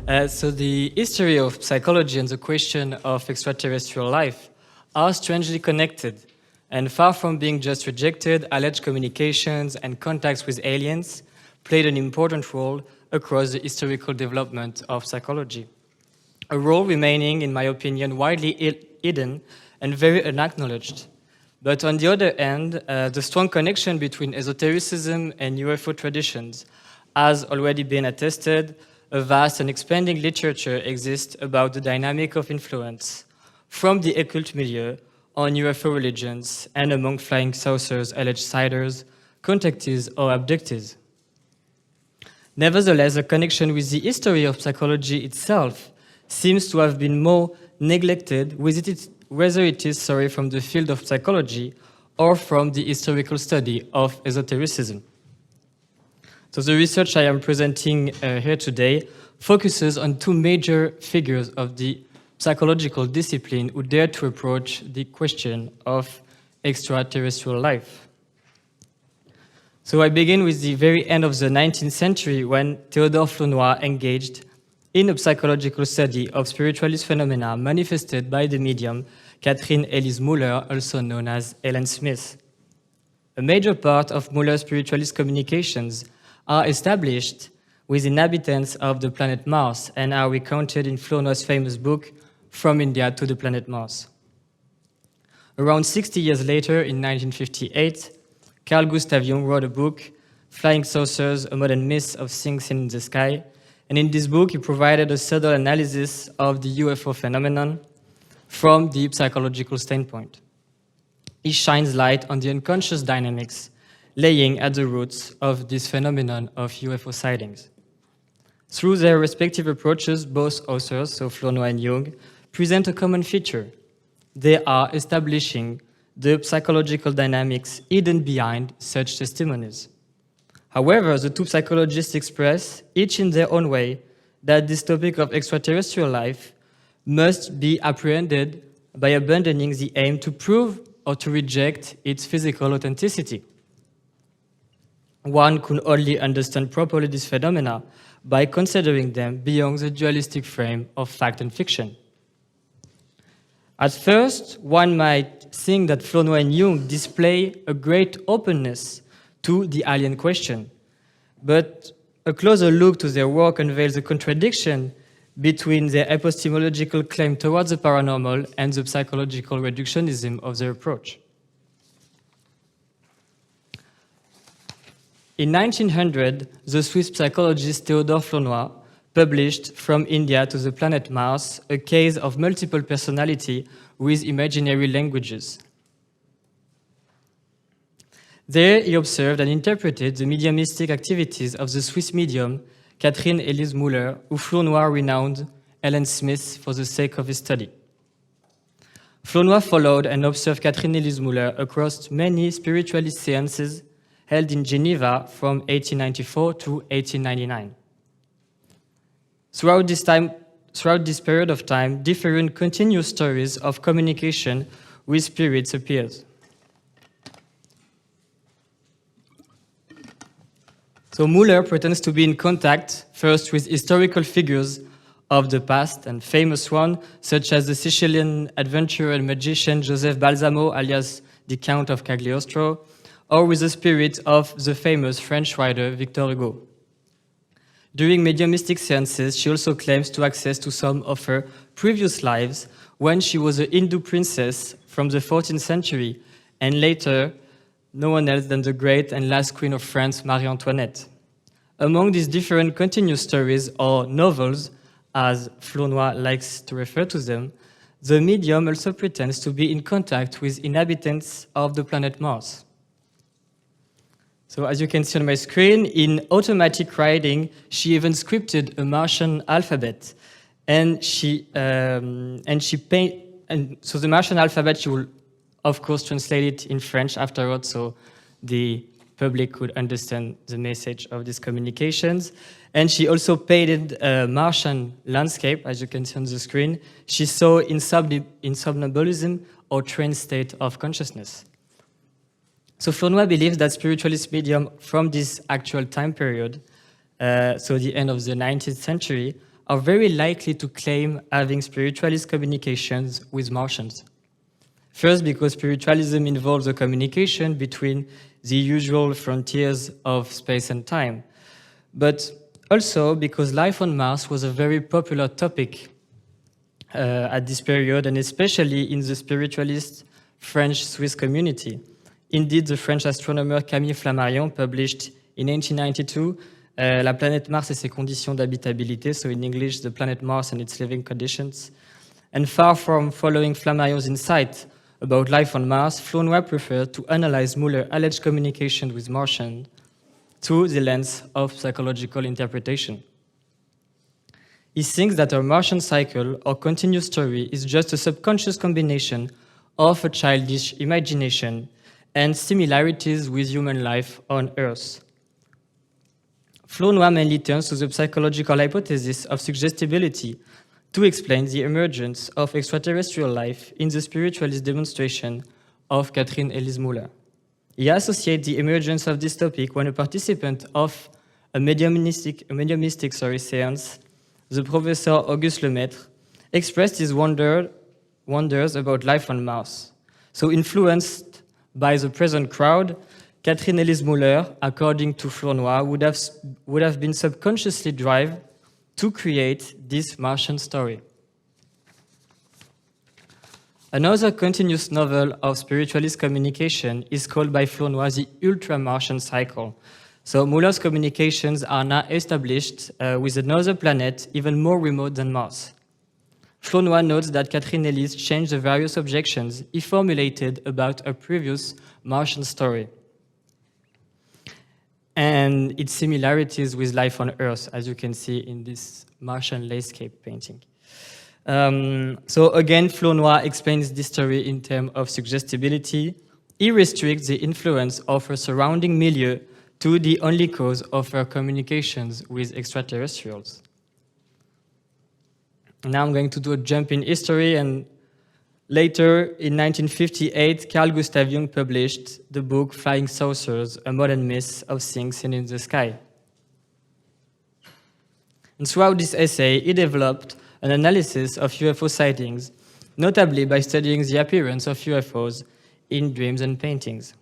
So the history of psychology and the question of extraterrestrial life are strangely connected, and far from being just rejected, alleged communications and contacts with aliens played an important role across the historical development of psychology. A role remaining, in my opinion, widely hidden and very unacknowledged. But on the other hand, the strong connection between esotericism and UFO traditions has already been attested. A vast and expanding literature exists about the dynamic of influence from the occult milieu on UFO religions and among flying saucers, alleged siders, contactees, or abductees. Nevertheless, a connection with the history of psychology itself seems to have been more neglected, whether it is from the field of psychology or from the historical study of esotericism. So the research I am presenting here today focuses on two major figures of the psychological discipline who dared to approach the question of extraterrestrial life. So I begin with the very end of the 19th century when Théodore Flournoy engaged in a psychological study of spiritualist phenomena manifested by the medium Catherine-Élise Müller, also known as Helen Smith. A major part of Müller's spiritualist communications are established with inhabitants of the planet Mars and are recounted in Flournoy's famous book, From India to the Planet Mars. Around 60 years later, in 1958, Carl Gustav Jung wrote a book, Flying Saucers, A Modern Myth of Things Seen in the Sky, and in this book he provided a subtle analysis of the UFO phenomenon from the psychological standpoint. He shines light on the unconscious dynamics laying at the roots of this phenomenon of UFO sightings. Through their respective approaches, both authors, so Flournoy and Jung, present a common feature. They are establishing the psychological dynamics hidden behind such testimonies. However, the two psychologists express, each in their own way, that this topic of extraterrestrial life must be apprehended by abandoning the aim to prove or to reject its physical authenticity. One could only understand properly these phenomena by considering them beyond the dualistic frame of fact and fiction. At first, one might think that Flournoy and Jung display a great openness to the alien question, but a closer look to their work unveils a contradiction between their epistemological claim towards the paranormal and the psychological reductionism of their approach. In 1900, the Swiss psychologist Théodore Flournoy published From India to the Planet Mars, a case of multiple personality with imaginary languages. There he observed and interpreted the mediumistic activities of the Swiss medium Catherine-Élise Müller, who Flournoy renowned Helen Smith for the sake of his study. Flournoy followed and observed Catherine-Élise Müller across many spiritualist seances held in Geneva from 1894 to 1899. Throughout this period of time, different continuous stories of communication with spirits appeared. So Müller pretends to be in contact first with historical figures of the past, and famous ones such as the Sicilian adventurer and magician Joseph Balsamo, alias the Count of Cagliostro, or with the spirit of the famous French writer Victor Hugo. During mediumistic seances, she also claims to access to some of her previous lives when she was a Hindu princess from the 14th century, and later, no one else than the great and last queen of France, Marie Antoinette. Among these different continuous stories, or novels, as Flournoy likes to refer to them, the medium also pretends to be in contact with inhabitants of the planet Mars. So as you can see on my screen, in automatic writing, she even scripted a Martian alphabet, and so the Martian alphabet, she will of course translate it in French afterwards, so the public could understand the message of these communications. And she also painted a Martian landscape, as you can see on the screen. She saw in somnambulism or trance state of consciousness. So Flournoy believes that spiritualist medium from this actual time period, so the end of the 19th century, are very likely to claim having spiritualist communications with Martians. First, because spiritualism involves a communication between the usual frontiers of space and time, but also because life on Mars was a very popular topic at this period, and especially in the spiritualist French-Swiss community. Indeed, the French astronomer Camille Flammarion published in 1892 La planète Mars et ses conditions d'habitabilité, so in English, the planet Mars and its living conditions. And far from following Flammarion's insight about life on Mars, Flournoy preferred to analyze Müller's alleged communication with Martians through the lens of psychological interpretation. He thinks that our Martian cycle or continuous story is just a subconscious combination of a childish imagination and similarities with human life on Earth. Flournoy mainly turns to the psychological hypothesis of suggestibility to explain the emergence of extraterrestrial life in the spiritualist demonstration of Catherine-Élise Müller. He associates the emergence of this topic when a participant of a mediumistic seance, the Professor Auguste Lemaître, expressed his wonders about life on Mars. So influenced by the present crowd, Catherine-Élise Müller, according to Flournoy, would have been subconsciously driven to create this Martian story. Another continuous novel of spiritualist communication is called by Flournoy the Ultra-Martian cycle. So Müller's communications are now established with another planet even more remote than Mars. Flournoy notes that Catherine-Élise changed the various objections he formulated about a previous Martian story and its similarities with life on Earth, as you can see in this Martian landscape painting. So again, Flournoy explains this story in terms of suggestibility. He restricts the influence of her surrounding milieu to the only cause of her communications with extraterrestrials. Now I'm going to do a jump in history, and later, in 1958, Carl Gustav Jung published the book Flying Saucers, A Modern Myth of Things Seen in the Sky. And throughout this essay, he developed an analysis of UFO sightings, notably by studying the appearance of UFOs in dreams and paintings.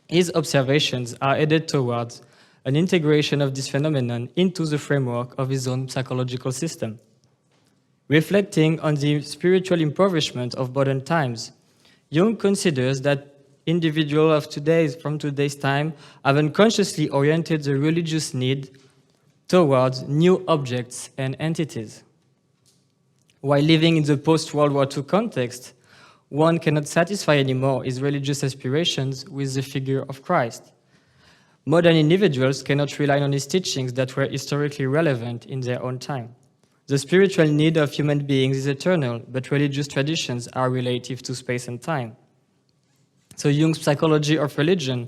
His observations are headed towards an integration of this phenomenon into the framework of his own psychological system. Reflecting on the spiritual impoverishment of modern times, Jung considers that individuals from today's time have unconsciously oriented the religious need towards new objects and entities. While living in the post-World War II context, one cannot satisfy anymore his religious aspirations with the figure of Christ. Modern individuals cannot rely on his teachings that were historically relevant in their own time. The spiritual need of human beings is eternal, but religious traditions are relative to space and time. So Jung's psychology of religion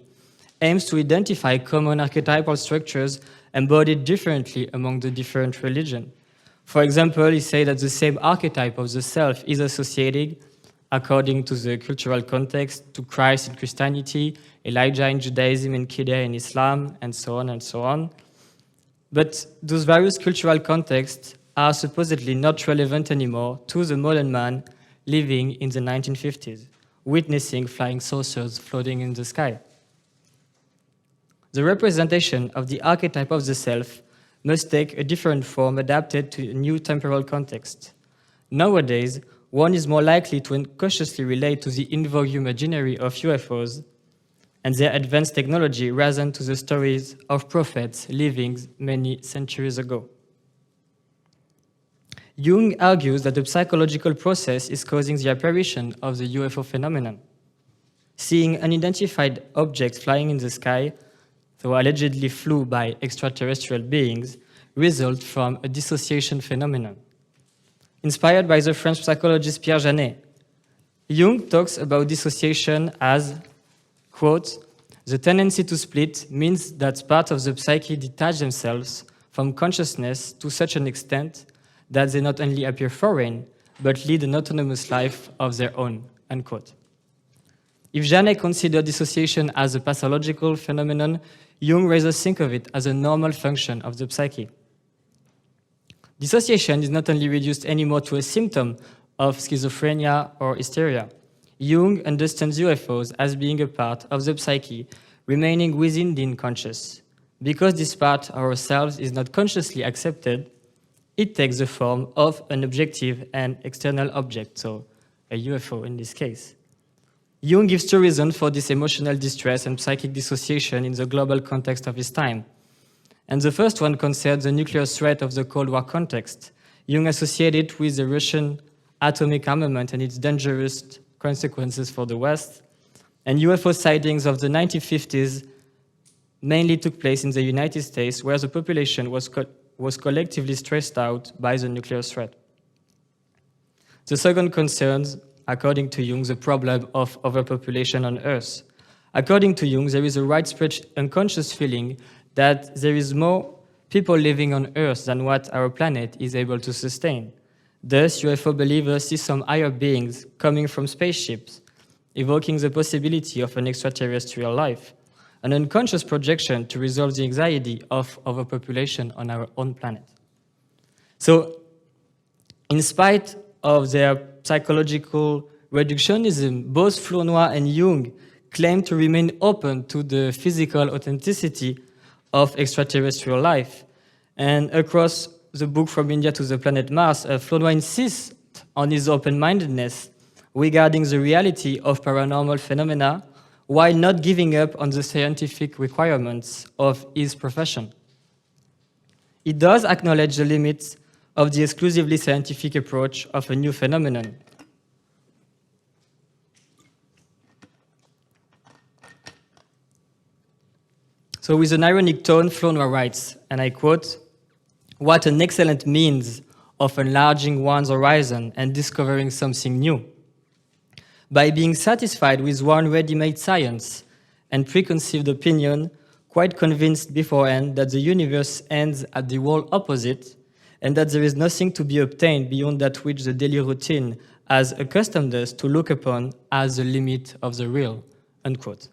aims to identify common archetypal structures embodied differently among the different religions. For example, he says that the same archetype of the self is associated, according to the cultural context, to Christ in Christianity, Elijah in Judaism, and Qidr in Islam, and so on and so on. But those various cultural contexts are supposedly not relevant anymore to the modern man living in the 1950s, witnessing flying saucers floating in the sky. The representation of the archetype of the self must take a different form adapted to a new temporal context. Nowadays, one is more likely to unconsciously relate to the in vogue imaginary of UFOs and their advanced technology rather than to the stories of prophets living many centuries ago. Jung argues that the psychological process is causing the apparition of the UFO phenomenon. Seeing unidentified objects flying in the sky, though allegedly flew by extraterrestrial beings, result from a dissociation phenomenon. Inspired by the French psychologist Pierre Janet, Jung talks about dissociation as, quote, the tendency to split means that parts of the psyche detach themselves from consciousness to such an extent that they not only appear foreign, but lead an autonomous life of their own, unquote. If Janet considered dissociation as a pathological phenomenon, Jung rather think of it as a normal function of the psyche. Dissociation is not only reduced anymore to a symptom of schizophrenia or hysteria. Jung understands UFOs as being a part of the psyche remaining within the unconscious. Because this part of ourselves is not consciously accepted, it takes the form of an objective and external object, so a UFO in this case. Jung gives two reasons for this emotional distress and psychic dissociation in the global context of his time. And the first one concerns the nuclear threat of the Cold War context. Jung associated it with the Russian atomic armament and its dangerous consequences for the West. And UFO sightings of the 1950s mainly took place in the United States, where the population was collectively stressed out by the nuclear threat. The second concerns, according to Jung, the problem of overpopulation on Earth. According to Jung, there is a widespread unconscious feeling that there is more people living on Earth than what our planet is able to sustain. Thus, UFO believers see some higher beings coming from spaceships, evoking the possibility of an extraterrestrial life, an unconscious projection to resolve the anxiety of overpopulation on our own planet. So, in spite of their psychological reductionism, both Flournoy and Jung claim to remain open to the physical authenticity of extraterrestrial life. And across the book From India to the Planet Mars, Flournoy insists on his open-mindedness regarding the reality of paranormal phenomena while not giving up on the scientific requirements of his profession. He does acknowledge the limits of the exclusively scientific approach of a new phenomenon. So with an ironic tone, Flournoy writes, and I quote, "What an excellent means of enlarging one's horizon and discovering something new. By being satisfied with one ready-made science and preconceived opinion, quite convinced beforehand that the universe ends at the whole opposite, and that there is nothing to be obtained beyond that which the daily routine has accustomed us to look upon as the limit of the real," unquote.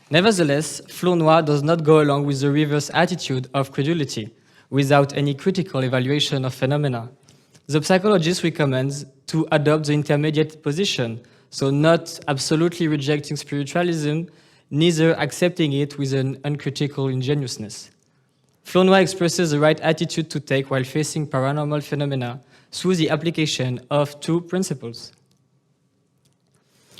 Nevertheless, Flournoy does not go along with the reverse attitude of credulity, without any critical evaluation of phenomena. The psychologist recommends to adopt the intermediate position, so not absolutely rejecting spiritualism, neither accepting it with an uncritical ingenuousness. Flournoy expresses the right attitude to take while facing paranormal phenomena through the application of two principles.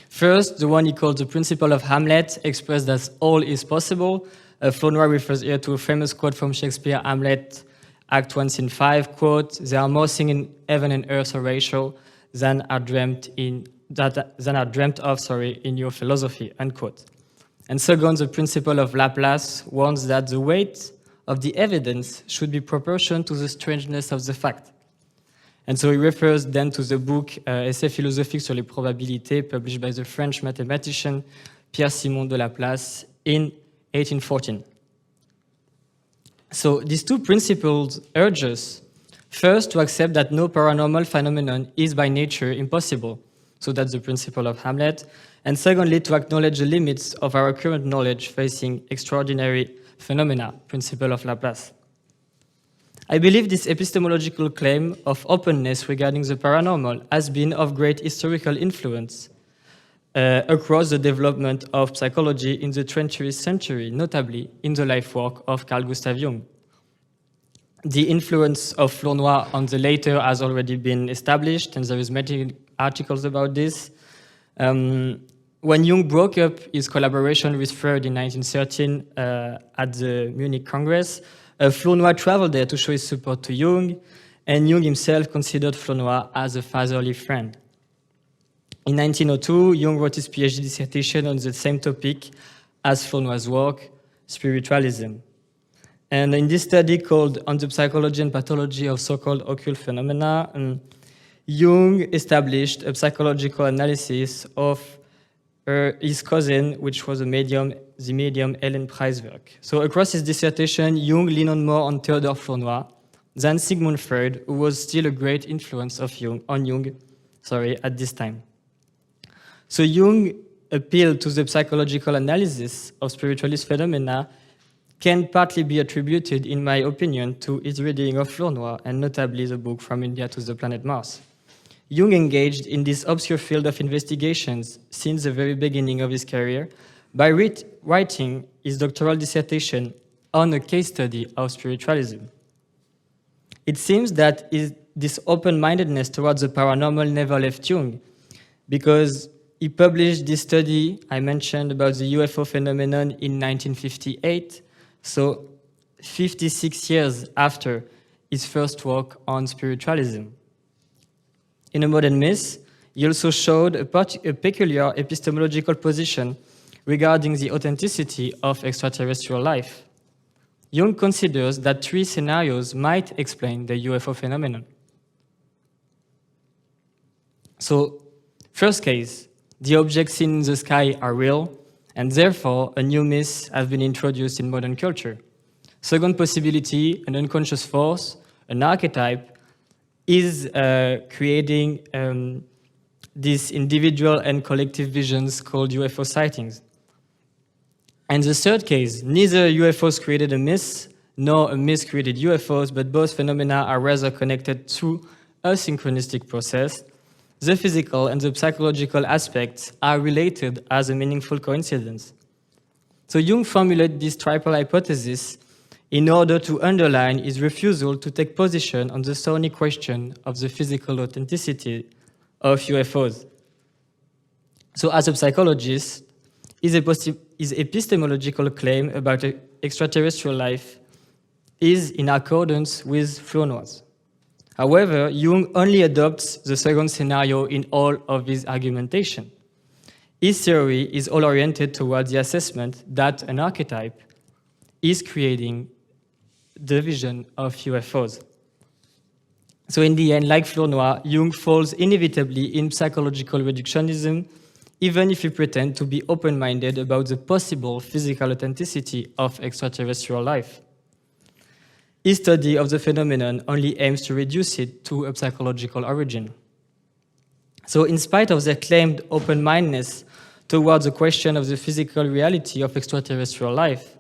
First, the one he calls the principle of Hamlet, expressed as all is possible. Flournoy refers here to a famous quote from Shakespeare, Hamlet, Act 1, Scene 5, quote, "There are more things in heaven and earth, Horatio, than are dreamt of in your philosophy," unquote. And second, the principle of Laplace warns that the weight of the evidence should be proportioned to the strangeness of the fact. And so he refers then to the book Essai philosophique sur les probabilités, published by the French mathematician Pierre-Simon de Laplace in 1814. So these two principles urge us, first, to accept that no paranormal phenomenon is by nature impossible. So that's the principle of Hamlet. And secondly, to acknowledge the limits of our current knowledge facing extraordinary phenomena, principle of Laplace. I believe this epistemological claim of openness regarding the paranormal has been of great historical influence across the development of psychology in the 20th century, notably in the life work of Carl Gustav Jung. The influence of Flournoy on the latter has already been established, and there is many articles about this. When Jung broke up his collaboration with Freud in 1913 at the Munich Congress, Flournoy traveled there to show his support to Jung, and Jung himself considered Flournoy as a fatherly friend. In 1902, Jung wrote his PhD dissertation on the same topic as Flournoy's work, spiritualism. And in this study called On the Psychology and Pathology of So-Called Occult Phenomena, Jung established a psychological analysis of his cousin, which was the medium Helen Preiswerk. So across his dissertation, Jung leaned more on Théodore Flournoy than Sigmund Freud, who was still a great influence on Jung at this time. So Jung appealed to the psychological analysis of spiritualist phenomena can partly be attributed, in my opinion, to his reading of Flournoy, and notably the book From India to the Planet Mars. Jung engaged in this obscure field of investigations since the very beginning of his career by writing his doctoral dissertation on a case study of spiritualism. It seems that this open-mindedness towards the paranormal never left Jung, because he published this study I mentioned about the UFO phenomenon in 1958, so 56 years after his first work on spiritualism. In A Modern Myth, he also showed a peculiar epistemological position regarding the authenticity of extraterrestrial life. Jung considers that 3 scenarios might explain the UFO phenomenon. So, first case, the objects seen in the sky are real, and therefore a new myth has been introduced in modern culture. Second possibility, an unconscious force, an archetype, is creating these individual and collective visions called UFO sightings. And the third case, neither UFOs created a myth, nor a myth created UFOs, but both phenomena are rather connected through a synchronistic process. The physical and the psychological aspects are related as a meaningful coincidence. So Jung formulated this triple hypothesis in order to underline his refusal to take position on the thorny question of the physical authenticity of UFOs. So as a psychologist, his epistemological claim about extraterrestrial life is in accordance with Flournoy's. However, Jung only adopts the second scenario in all of his argumentation. His theory is all oriented towards the assessment that an archetype is creating the vision of UFOs. So in the end, like Flournoy, Jung falls inevitably in psychological reductionism, even if he pretends to be open-minded about the possible physical authenticity of extraterrestrial life. His study of the phenomenon only aims to reduce it to a psychological origin. So in spite of their claimed open-mindedness towards the question of the physical reality of extraterrestrial life,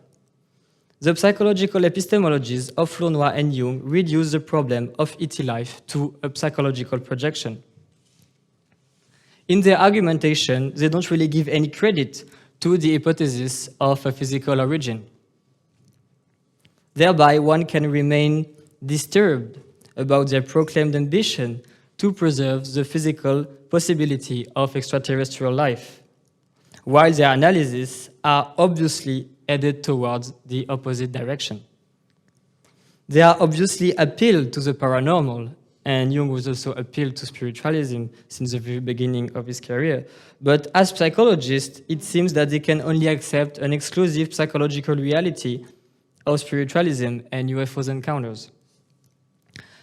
the psychological epistemologies of Flournoy and Jung reduce the problem of ET life to a psychological projection. In their argumentation, they don't really give any credit to the hypothesis of a physical origin. Thereby, one can remain disturbed about their proclaimed ambition to preserve the physical possibility of extraterrestrial life, while their analyses are obviously headed towards the opposite direction. They are obviously appealed to the paranormal, and Jung was also appealed to spiritualism since the very beginning of his career. But as psychologists, it seems that they can only accept an exclusive psychological reality of spiritualism and UFOs encounters.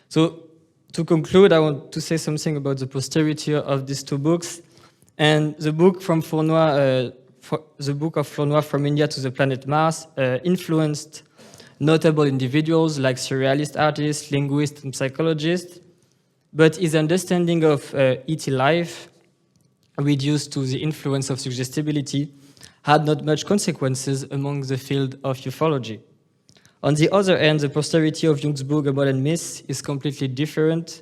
So, to conclude, I want to say something about the posterity of these 2 books. And the book from Flournoy, the book of Flournoy, From India to the Planet Mars, influenced notable individuals like surrealist artists, linguists, and psychologists. But his understanding of ET life, reduced to the influence of suggestibility, had not much consequences among the field of ufology. On the other hand, the posterity of Jung's book, A Modern Myth, is completely different,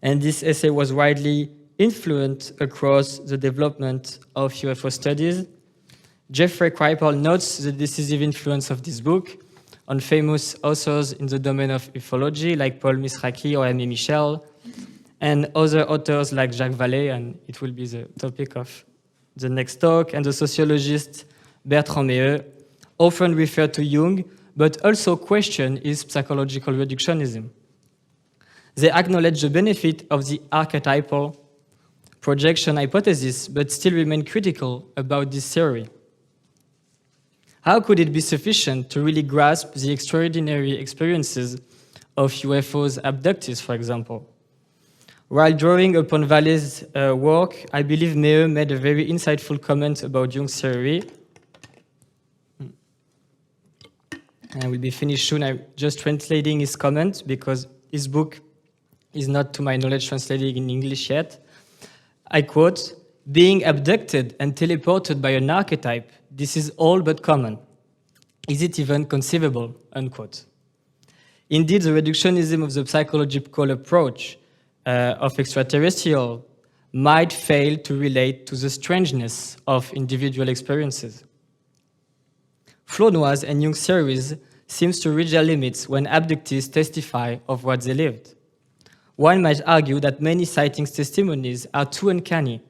and this essay was widely influenced across the development of UFO studies. Jeffrey Kripal notes the decisive influence of this book on famous authors in the domain of ufology, like Paul Misraki or Aimé Michel, and other authors like Jacques Vallée, and it will be the topic of the next talk, and the sociologist Bertrand Meilleux, often refer to Jung, but also question his psychological reductionism. They acknowledge the benefit of the archetypal projection hypothesis, but still remain critical about this theory. How could it be sufficient to really grasp the extraordinary experiences of UFOs abductees, for example? While drawing upon Vallée's work, I believe Meilleux made a very insightful comment about Jung's theory. I will be finished soon. I'm just translating his comment because his book is not, to my knowledge, translated in English yet. I quote, "Being abducted and teleported by an archetype, this is all but common. Is it even conceivable? Unquote. Indeed, the reductionism of the psychological approach of extraterrestrial might fail to relate to the strangeness of individual experiences. Flournoy's and Jung's theories seems to reach their limits when abductees testify of what they lived. One might argue that many sightings testimonies are too uncanny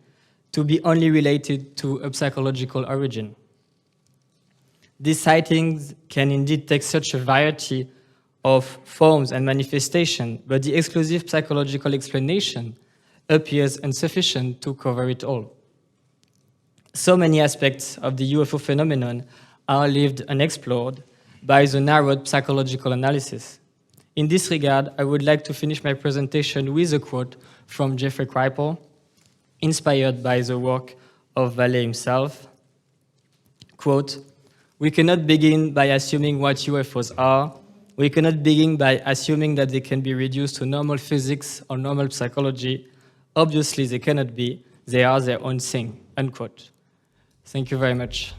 to be only related to a psychological origin. These sightings can indeed take such a variety of forms and manifestations, but the exclusive psychological explanation appears insufficient to cover it all. So many aspects of the UFO phenomenon are left unexplored by the narrowed psychological analysis. In this regard, I would like to finish my presentation with a quote from Jeffrey Kripal, inspired by the work of Vallée himself. Quote, "We cannot begin by assuming what UFOs are. We cannot begin by assuming that they can be reduced to normal physics or normal psychology. Obviously, they cannot be. They are their own thing." Unquote. Thank you very much.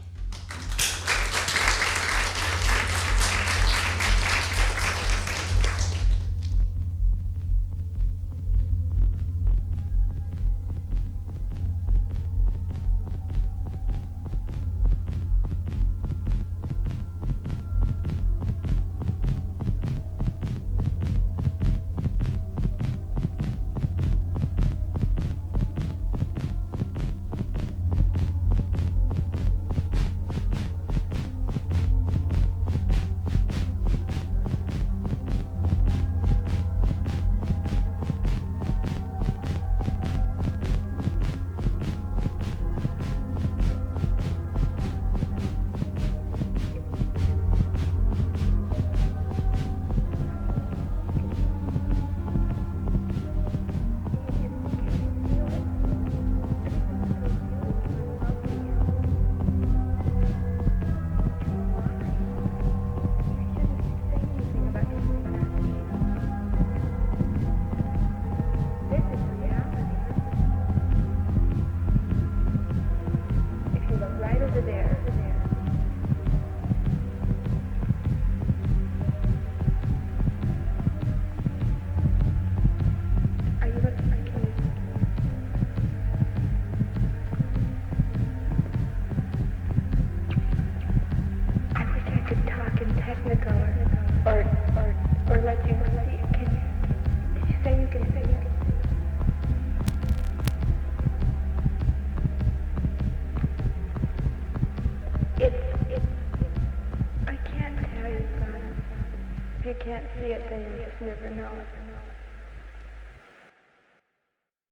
If you can't see it, then you just never know it.